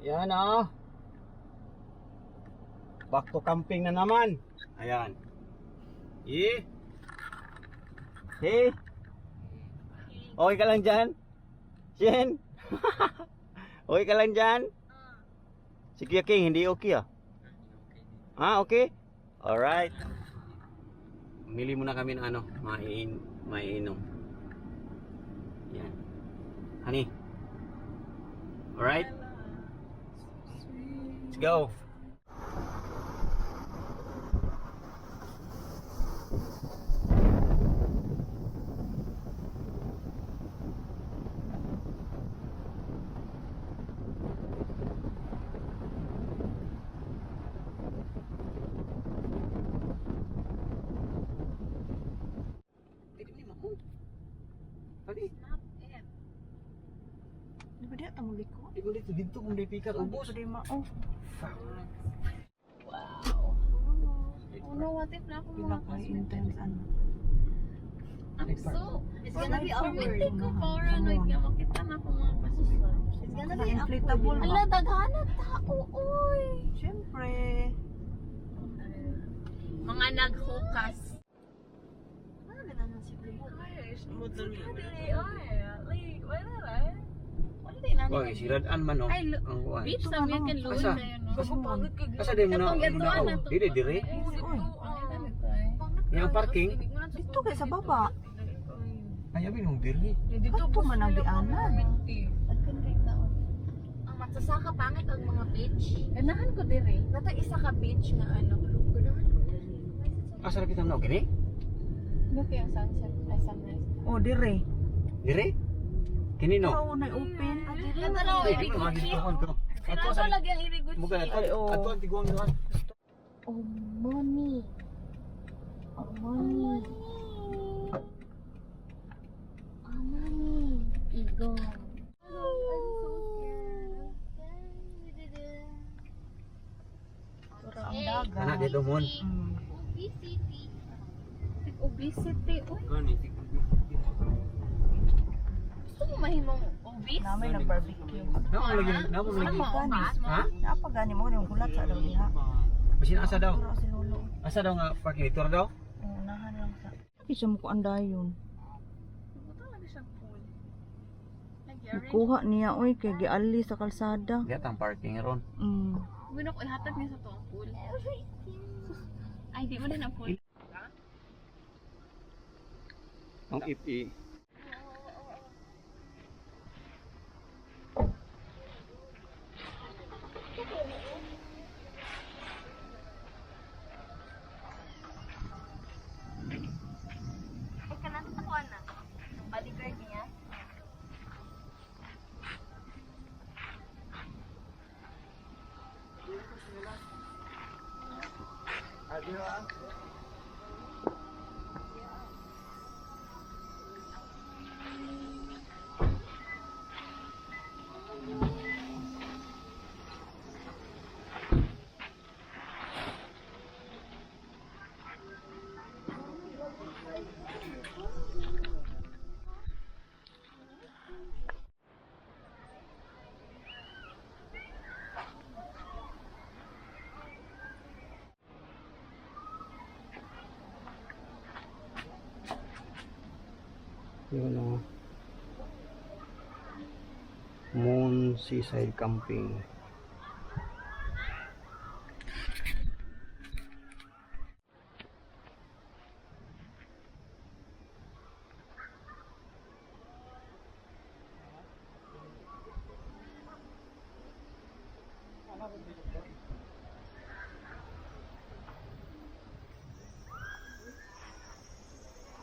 Yan oh. Back to camping na naman. Ayan. Eh. Hey. Okay ka lang dyan? Shen? Okay ka lang dyan? Si Kuya King, hindi okay ah? Ah, okay? Alright. Mili muna kami ng ano, maiinom. Yan. Honey. Alright? Let's go. Tadi. Di ba diya tamo liko? Di ko dito kung di pikar ubos. Di mao. Wow. Oh no, what if na ako Pila ka intense ano. I'm so, it's gonna be Forward. awkward ko paranoid nga makita na ako mga kasusun. It's gonna be Inflatable awkward. ba? Ala, daghana tao, oy. Siyempre. Mga naghukas. Ano na naman si Blue? Oy, siradan man oh. Ay, Ang kuan. beach sa American Loon Asa? na yun, no? Asa di mo na oh. Dire dire. Yang parking. Dito kay sa baba. Ay abi nung dire. Dito man ang dianan. Ang magsasaka pangit ang mga beach. Ganahan ko dire. Nato isa ka beach nga ano. Ganahan ko dire. Asa ra kita no gini? Look yung sunset, ay sunrise. Oh, dire. Dire? Kini no. Ikaw na open. Ganda na Ay, ako, di ko magituon ko. Ato Sirado sa lagi ang iriguchi. Muga Ay, oh. ato ang tiguang doon. Oh, money. Oh, money. Oh, money. Igong. Ang dagat. Anak dito mon. Mm. Obesity. Obesity. Uy, Gani. gusto mo mahimong obese? Namin nag-barbecue. Namo lagi, namo Gusto lagi. mo obese mo? Ha? Napagani mo yung gulat sa daw diha. Basin asa daw? Puro si Lolo. Asa daw nga parking dito daw? Unahan lang sa. Isa mo ko andayon. Buto lang siya pool. Kuha niya oy kay giali sa kalsada. Diya tang parking ron. Mm. Bueno, ko ihatag niya sa toong pool. Ay, di mo din ang pool. Ang ipi. Ay, kanasa sa kuwan na. Bodyguard niya. Yun o. Moon Seaside Camping.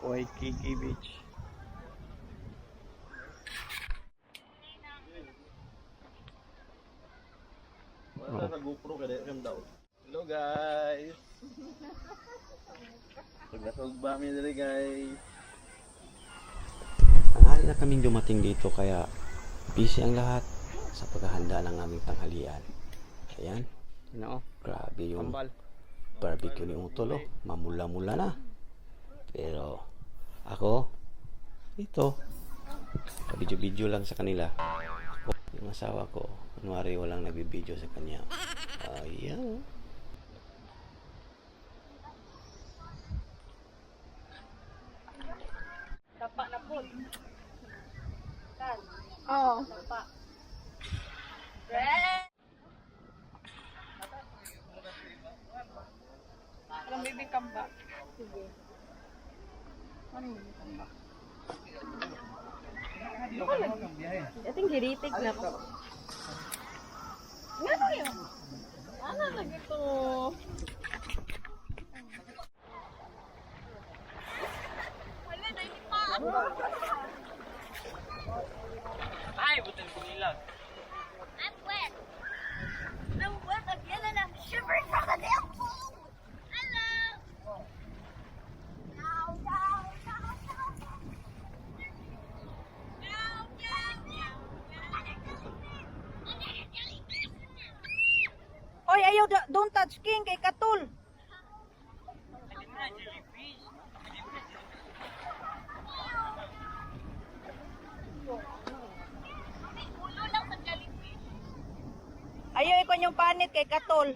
Waikiki Beach. Wala sa GoPro kada kam daw. Hello guys. Pagkasog ba mi diri guys. Tanghali na kaming dumating dito kaya busy ang lahat sa paghahanda ng aming tanghalian. Ayan. No, grabe yung Ambal. barbecue ni Utol, oh. Mamula-mula na. Pero ako, ito, video-video lang sa kanila. Yung asawa ko, kunwari walang nagbibideo sa kanya. Ayaw. Oo. Alam, baby, come back. Sige. Ano yung come back? I think hiritig na to. Ano yun? Ano lagi to? Wala na yung pa. Ay, butan ko nilang. I'm wet. I'm wet again and I'm shivering from the damn cold. Hello. Meow, meow, meow, meow. Meow, meow, meow. Oy, ayaw, don't touch King kay Katul. Ulo lang sa jellyfish. Ayaw ikon yung panit kay Katul.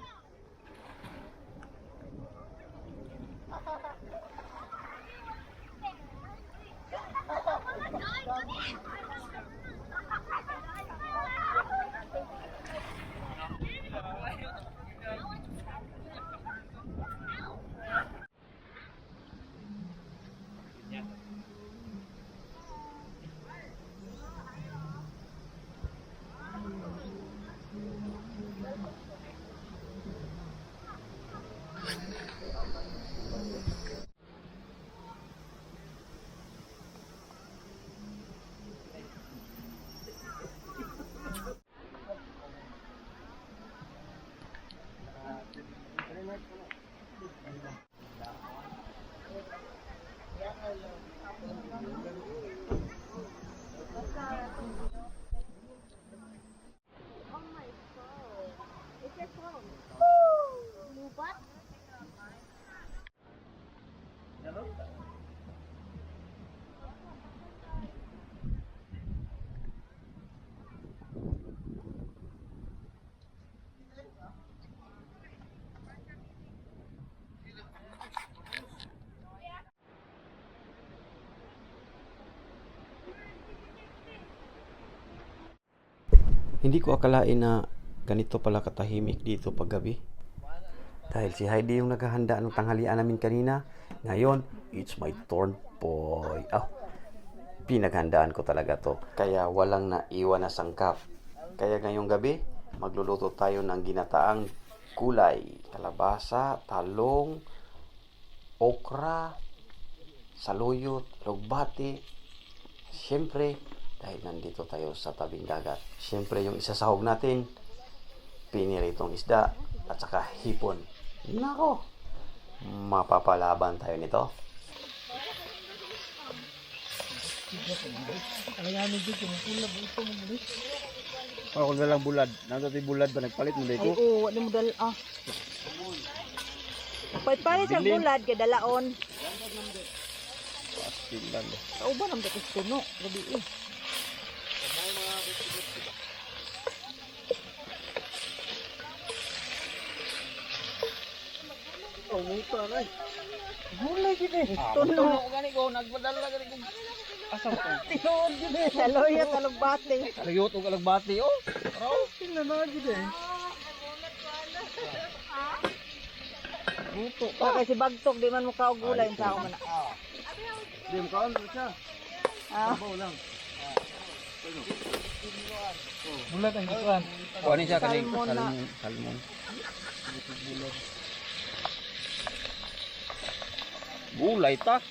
Hindi ko akalain na ganito pala katahimik dito paggabi. Dahil si Heidi yung naghahanda ng tanghalian namin kanina. Ngayon, it's my turn, boy. Pinaghandaan ko talaga to. Kaya walang naiwan na sangkap. Kaya ngayong gabi, magluluto tayo ng ginataang gulay. Kalabasa, talong, okra, saluyot, lugbati. Siyempre, dahil nandito tayo sa tabing dagat. Siyempre, yung isasahog natin, piniritong isda at saka hipon. Nako, mapapalaban tayo nito. Ako na lang bulad. Nasa ti bulad ba nagpalit mo Ay, dito? oo, wala mo dala. Pagpalit sa bulad, kay dalaon. Pastilan. Kauban ang dapat kuno. Gabi eh. Oh, muta na eh. Mulay gid eh. Tuno. Gani ko, nagpadala gani ko. Asa ko? Tinuod gid eh. Saloya talugbate. Nagyot og alagbati oh. Raw, tingnan na gid eh. Buto. Kaya si Bagtok, di man mo kaugulay yung tao man. Di mo kaon siya. Ah, Bawo lang. Bulat ang gikuan. Kuha siya kaning Salmon na. salmon. Gulay ta.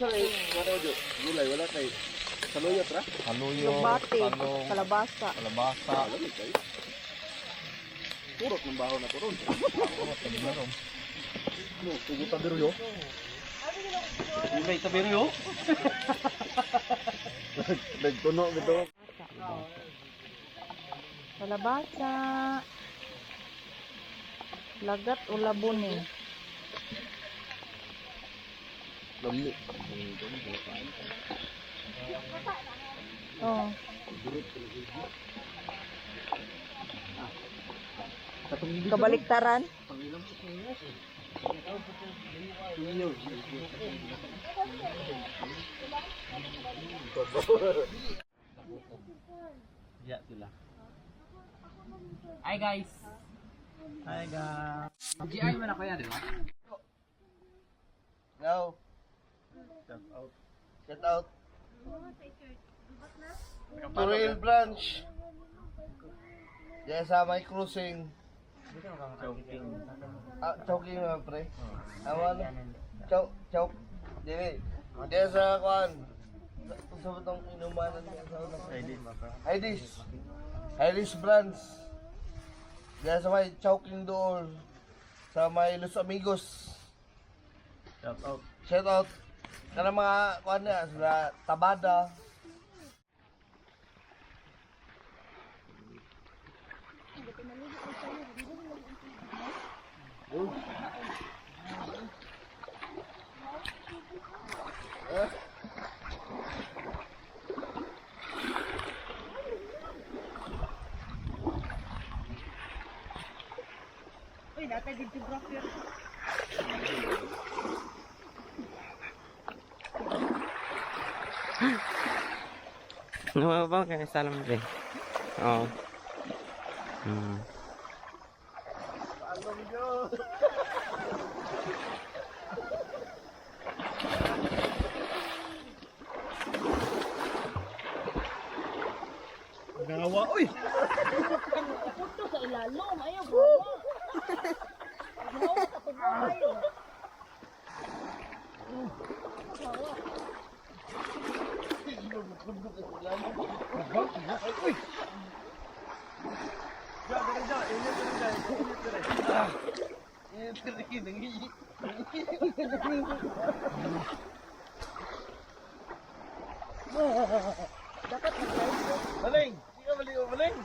Gulay wala kay saluyot ra. Saluyot, talugbate, talong, kalabasa. kalabasa. Purot ng baho na turon. Purot ng baho. No, tugot ta biro yo. Gulay ta biro yo. Nagtuno bito. Kalabasa. Lagat o labunin. Lami. Oh. Kabaliktaran. Ya, sila. Hi guys. Hi guys. GI mo na kuya, di ba? No. Shout out. Shout out. Turil branch. Diyan sa may cruising. Choking. Choking naman pre. Awan. Chok. Dili. Diyan sa kuan. Sa batong inumanan niya sa una. Heidi's branch. Diyan sa may choking doon. Sa may Los Amigos. Shout out. Shout out. Kana mga kuan niya sila Tabada. Uy, natay dito geography. Ano ba kaya salam din? Oo. Hmm. Gawa, uy! Puto sa ilalom. Ayaw, gawa. Gawa sa pagkayo. Maling! Hindi ka mali maling!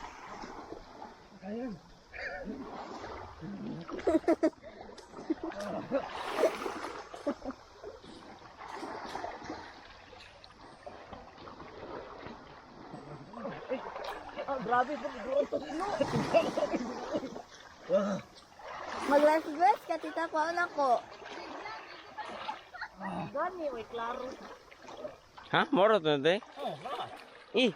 Mag-rest ka, tita ko. Ano ko? Gani, uy, klaro. Ha? Moro to de? Eh.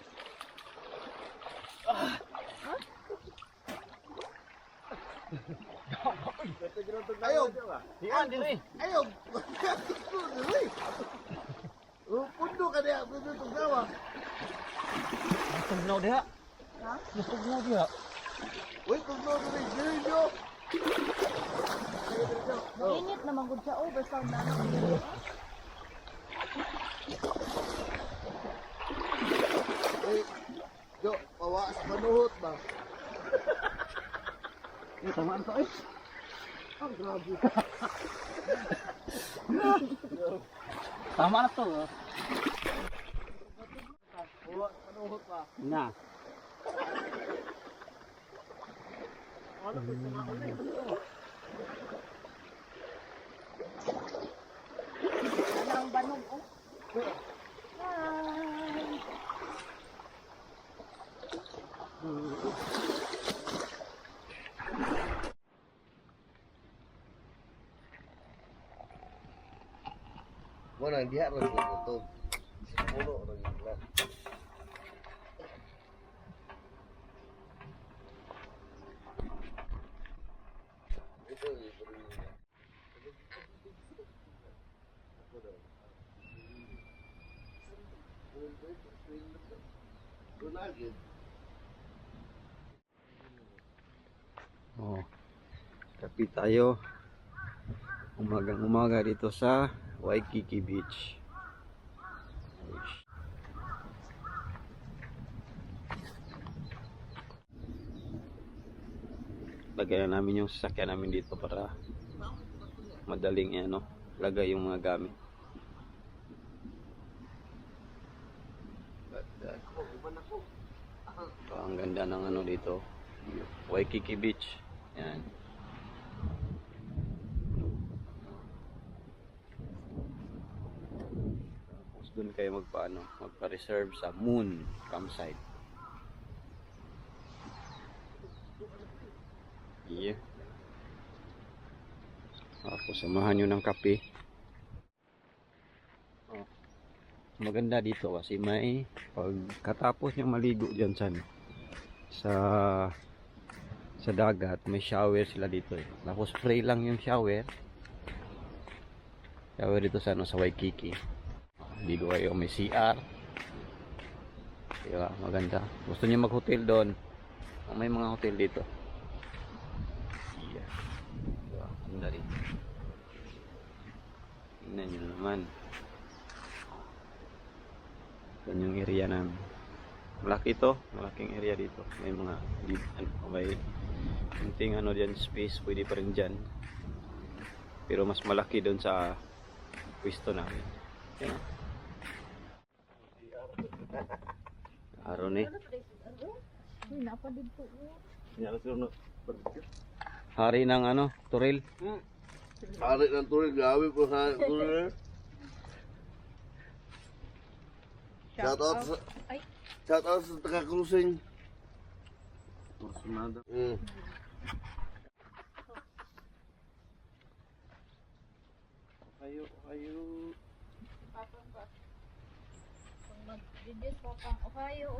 Ayaw! Iyan din eh. Ayaw! Pundo ka niya! Pundo itong gawa! Tugnaw diha. Ha? Tugnaw diha. Uy, pundo ka niya! Gawin nyo! Init naman gud siya oversound na ano. Uy, Jo, pawaas manuhot ba? Tamaan to eh. Ang grabe! Tama na to. Pawaas manuhot ba? Na. Ano ang banog oh. Hi. Wala, hindi haras na ito. Puno rin lang. Ito, ito rin. Ito lagi. Oh. Kapi tayo. Umagang umaga dito sa Waikiki Beach. Lagyan na namin yung sasakyan namin dito para madaling ano, lagay yung mga gamit. So, ang ganda ng ano dito, Waikiki Beach. Yan. doon kayo magpa-reserve sa Moon campsite. Yeah. Tapos samahan nyo ng kape. Oh. Maganda dito kasi may pagkatapos nyo maligo dyan sa dagat, may shower sila dito eh. Tapos free lang yung shower. Shower dito sa Waikiki. Ligo kayo, may CR. Diba, maganda. Gusto niyo mag-hotel doon? May mga hotel dito. Yeah. Diba, maganda rin. Tingnan nyo naman. Yan yung area namin. Malaki to, malaking area dito. May mga may kunting dyan space, pwede pa rin dyan. Pero mas malaki doon sa pwesto namin. Yan. Aron eh. Hari ng Turil. Hari ng Turil, gawi po sa Turil. Shout out sa taga-cruising. Kayo. Papa. Kung mag-videos pa pang Ohio.